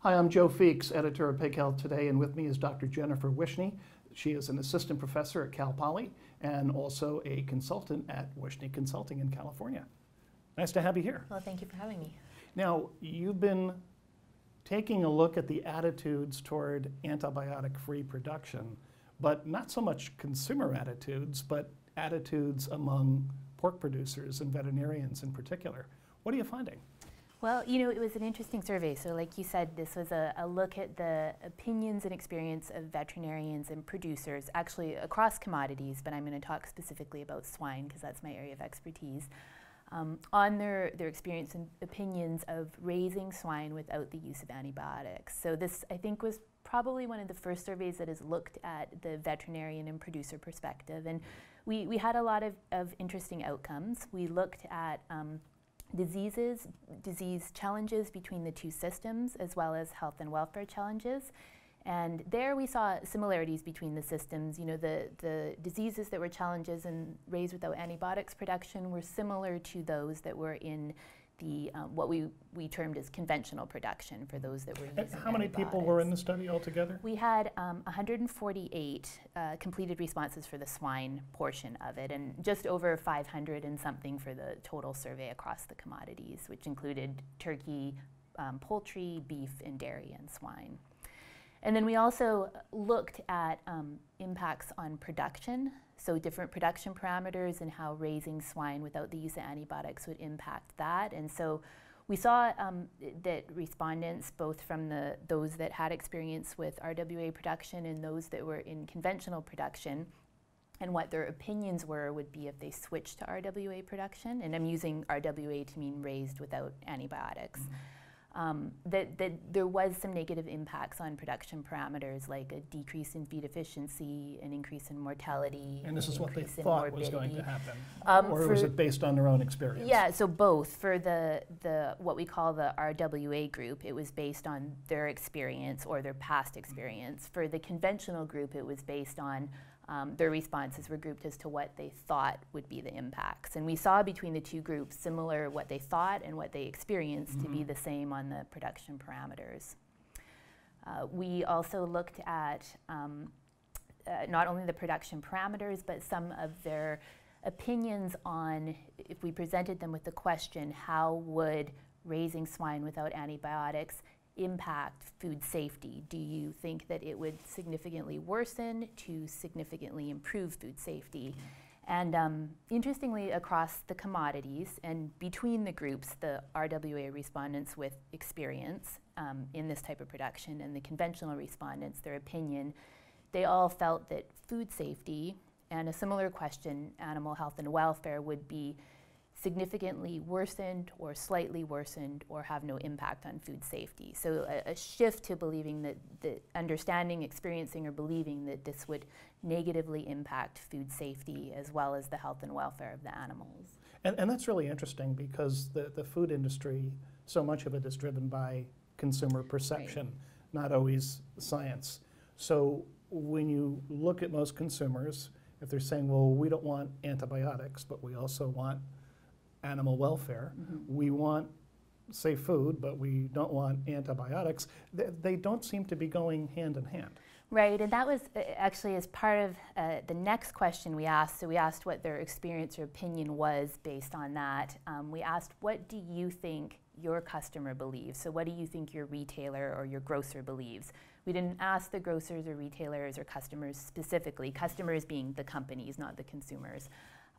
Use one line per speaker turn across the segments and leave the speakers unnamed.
Hi, I'm Joe Feeks, editor of Pig Health Today, and with me is Dr. Jennifer Wishnie. She is an assistant professor at Cal Poly and also a consultant at Wishnie Consulting in California. Nice to have you here.
Well, thank you for having me.
Now, you've been taking a look at the attitudes toward antibiotic-free production, but not so much consumer attitudes, but attitudes among pork producers and veterinarians in particular. What are you finding?
Well, you know, it was an interesting survey. So like you said, this was a look at the opinions and experience of veterinarians and producers, actually across commodities, but I'm going to talk specifically about swine because that's my area of expertise, on their experience and opinions of raising swine without the use of antibiotics. So this, I think, was probably one of the first surveys that has looked at the veterinarian and producer perspective. And we had a lot of interesting outcomes. We looked at disease challenges between the two systems, as well as health and welfare challenges. And there we saw similarities between the systems. You know, the diseases that were challenges in raised without antibiotics production were similar to those that were in the what we termed as conventional production for those that were using antibiotics.
How many people were in the study altogether?
We had 148 completed responses for the swine portion of it, and just over 500 and something for the total survey across the commodities, which included turkey, poultry, beef, and dairy, and swine. And then we also looked at impacts on production, so different production parameters and how raising swine without the use of antibiotics would impact that. And so we saw that respondents, both from those that had experience with RWA production and those that were in conventional production, and what their opinions would be if they switched to RWA production. And I'm using RWA to mean raised without antibiotics. That there was some negative impacts on production parameters, like a decrease in feed efficiency, an increase in mortality.
And this is what they thought was going to happen? Or was it based on their own experience?
Yeah, so both. For the what we call the RWA group, it was based on their experience or their past experience. For the conventional group, it was based on their responses were grouped as to what they thought would be the impacts. And we saw between the two groups similar what they thought and what they experienced to be the same on the production parameters. We also looked at not only the production parameters, but some of their opinions on, if we presented them with the question, how would raising swine without antibiotics impact food safety? Do you think that it would significantly worsen to significantly improve food safety? And interestingly, across the commodities and between the groups, the RWA respondents with experience in this type of production and the conventional respondents, their opinion, they all felt that food safety and a similar question, animal health and welfare, would be significantly worsened or slightly worsened or have no impact on food safety. So a shift to believing that understanding, experiencing, or believing that this would negatively impact food safety as well as the health and welfare of the animals.
And that's really interesting because the food industry, so much of it is driven by consumer perception, not always science. So when you look at most consumers, if they're saying, well, we don't want antibiotics, but we also want animal welfare. We want safe food, but we don't want antibiotics. They don't seem to be going hand in hand.
Right, and that was actually as part of the next question we asked. So we asked what their experience or opinion was based on that. We asked, what do you think your customer believes? So what do you think your retailer or your grocer believes? We didn't ask the grocers or retailers or customers specifically, customers being the companies, not the consumers.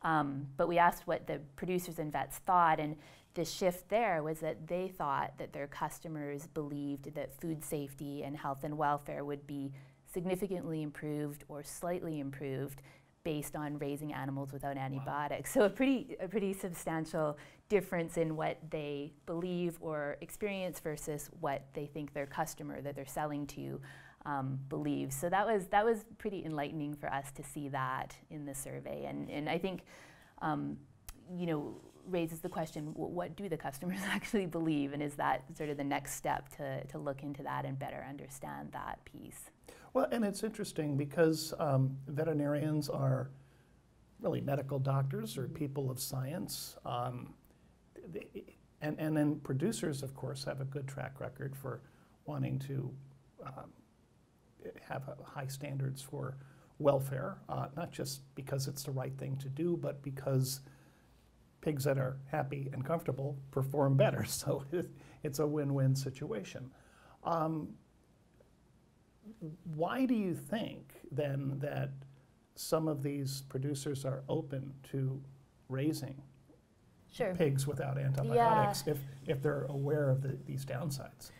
But we asked what the producers and vets thought, and the shift there was that they thought that their customers believed that food safety and health and welfare would be significantly improved or slightly improved based on raising animals without antibiotics. So a pretty substantial difference in what they believe or experience versus what they think their customer that they're selling to believes. So that was pretty enlightening for us to see that in the survey, and I think you know, raises the question, what do the customers actually believe, and is that sort of the next step to look into that and better understand that piece?
Well, and it's interesting because veterinarians are really medical doctors or people of science, and then producers, of course, have a good track record for wanting to have high standards for welfare, not just because it's the right thing to do, but because pigs that are happy and comfortable perform better. So it's a win-win situation. Why do you think then that some of these producers are open to raising pigs without antibiotics if they're aware of these downsides?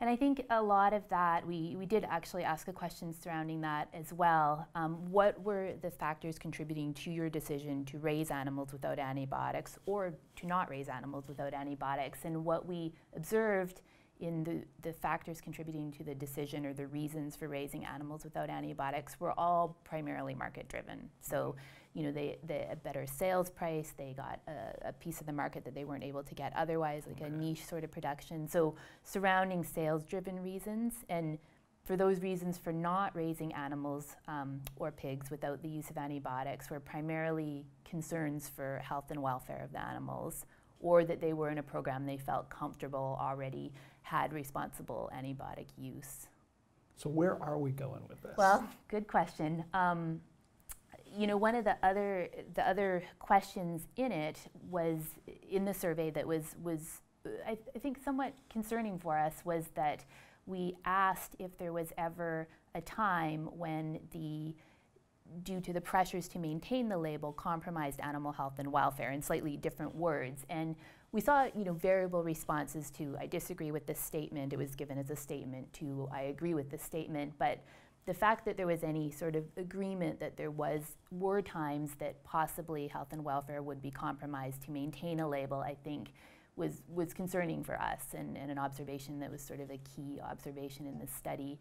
And I think a lot of that, we did actually ask a question surrounding that as well. What were the factors contributing to your decision to raise animals without antibiotics or to not raise animals without antibiotics? And what we observed in the factors contributing to the decision or the reasons for raising animals without antibiotics were all primarily market driven. So, you know, they a better sales price, they got a piece of the market that they weren't able to get otherwise, like a niche sort of production. So surrounding sales driven reasons, and for those reasons for not raising animals or pigs without the use of antibiotics were primarily concerns for health and welfare of the animals, or that they were in a program they felt comfortable already had responsible antibiotic use.
So where are we going with this?
Well, good question. You know, one of the other questions in it was in the survey that was I think somewhat concerning for us was that we asked if there was ever a time when due to the pressures to maintain the label, compromised animal health and welfare in slightly different words. And we saw, you know, variable responses to, I disagree with this statement, it was given as a statement, to I agree with this statement, but the fact that there was any sort of agreement that there were times that possibly health and welfare would be compromised to maintain a label, I think was concerning for us and an observation that was sort of a key observation in this study.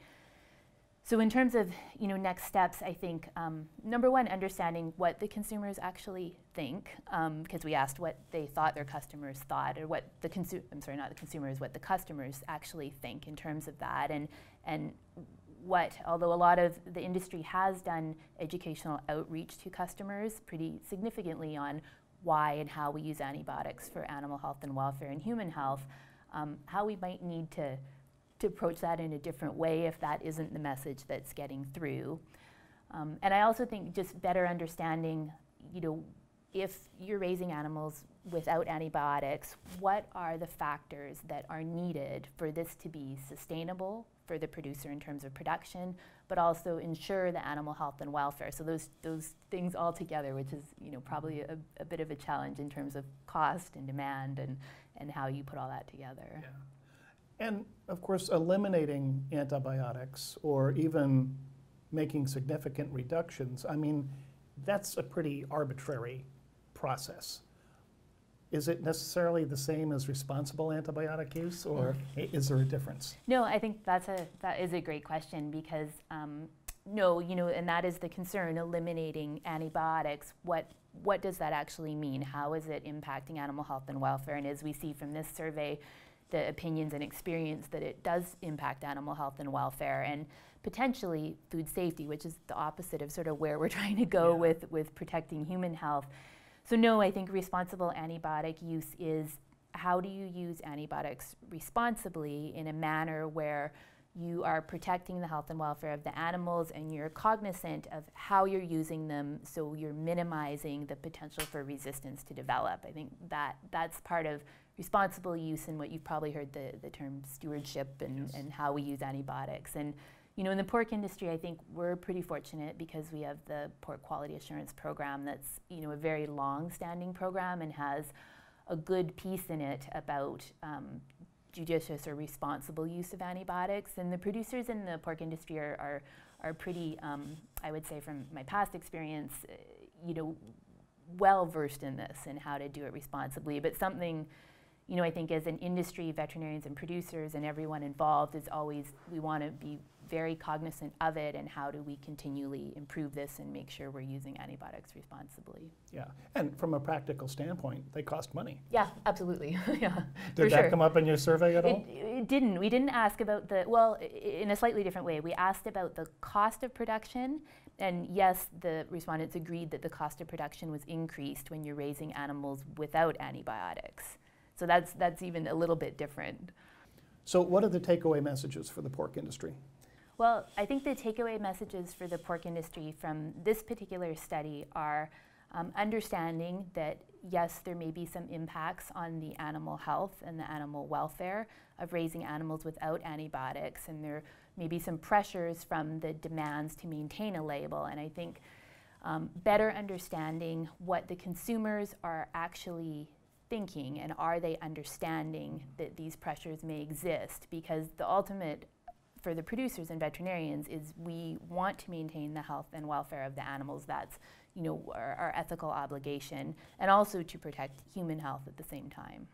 So in terms of, you know, next steps, I think number one, understanding what the consumers actually think, because we asked what they thought their customers thought, or what the not the consumers, what the customers actually think in terms of that, and what, although a lot of the industry has done educational outreach to customers pretty significantly on why and how we use antibiotics for animal health and welfare and human health, how we might need to approach that in a different way if that isn't the message that's getting through. And I also think just better understanding, you know, if you're raising animals without antibiotics, what are the factors that are needed for this to be sustainable for the producer in terms of production, but also ensure the animal health and welfare. So those things all together, which is, you know, probably a bit of a challenge in terms of cost and demand and how you put all that together.
Yeah. And of course, eliminating antibiotics or even making significant reductions, I mean, that's a pretty arbitrary process. Is it necessarily the same as responsible antibiotic use, or is there a difference?
No, I think that is a great question because no, you know, and that is the concern, eliminating antibiotics. What does that actually mean? How is it impacting animal health and welfare? And as we see from this survey, the opinions and experience that it does impact animal health and welfare and potentially food safety, which is the opposite of sort of where we're trying to go with protecting human health. So no, I think responsible antibiotic use is how do you use antibiotics responsibly in a manner where you are protecting the health and welfare of the animals and you're cognizant of how you're using them so you're minimizing the potential for resistance to develop. I think that's part of responsible use and what you've probably heard the term stewardship and how we use antibiotics. And you know, in the pork industry, I think we're pretty fortunate because we have the Pork Quality Assurance Program that's, you know, a very long-standing program and has a good piece in it about judicious or responsible use of antibiotics. And the producers in the pork industry are pretty, I would say from my past experience, you know, well versed in this and how to do it responsibly. But something, you know, I think as an industry, veterinarians and producers and everyone involved is always, we want to be very cognizant of it and how do we continually improve this and make sure we're using antibiotics responsibly.
Yeah, and from a practical standpoint, they cost money.
Yeah, absolutely. Yeah,
Did that come up in your survey at all?
It didn't. We didn't ask about the, well, in a slightly different way. We asked about the cost of production, and yes, the respondents agreed that the cost of production was increased when you're raising animals without antibiotics. So that's even a little bit different.
So what are the takeaway messages for the pork industry?
Well, I think the takeaway messages for the pork industry from this particular study are understanding that, yes, there may be some impacts on the animal health and the animal welfare of raising animals without antibiotics, and there may be some pressures from the demands to maintain a label. And I think better understanding what the consumers are actually thinking, and are they understanding that these pressures may exist, because the ultimate for the producers and veterinarians is we want to maintain the health and welfare of the animals. That's, you know, our ethical obligation, and also to protect human health at the same time.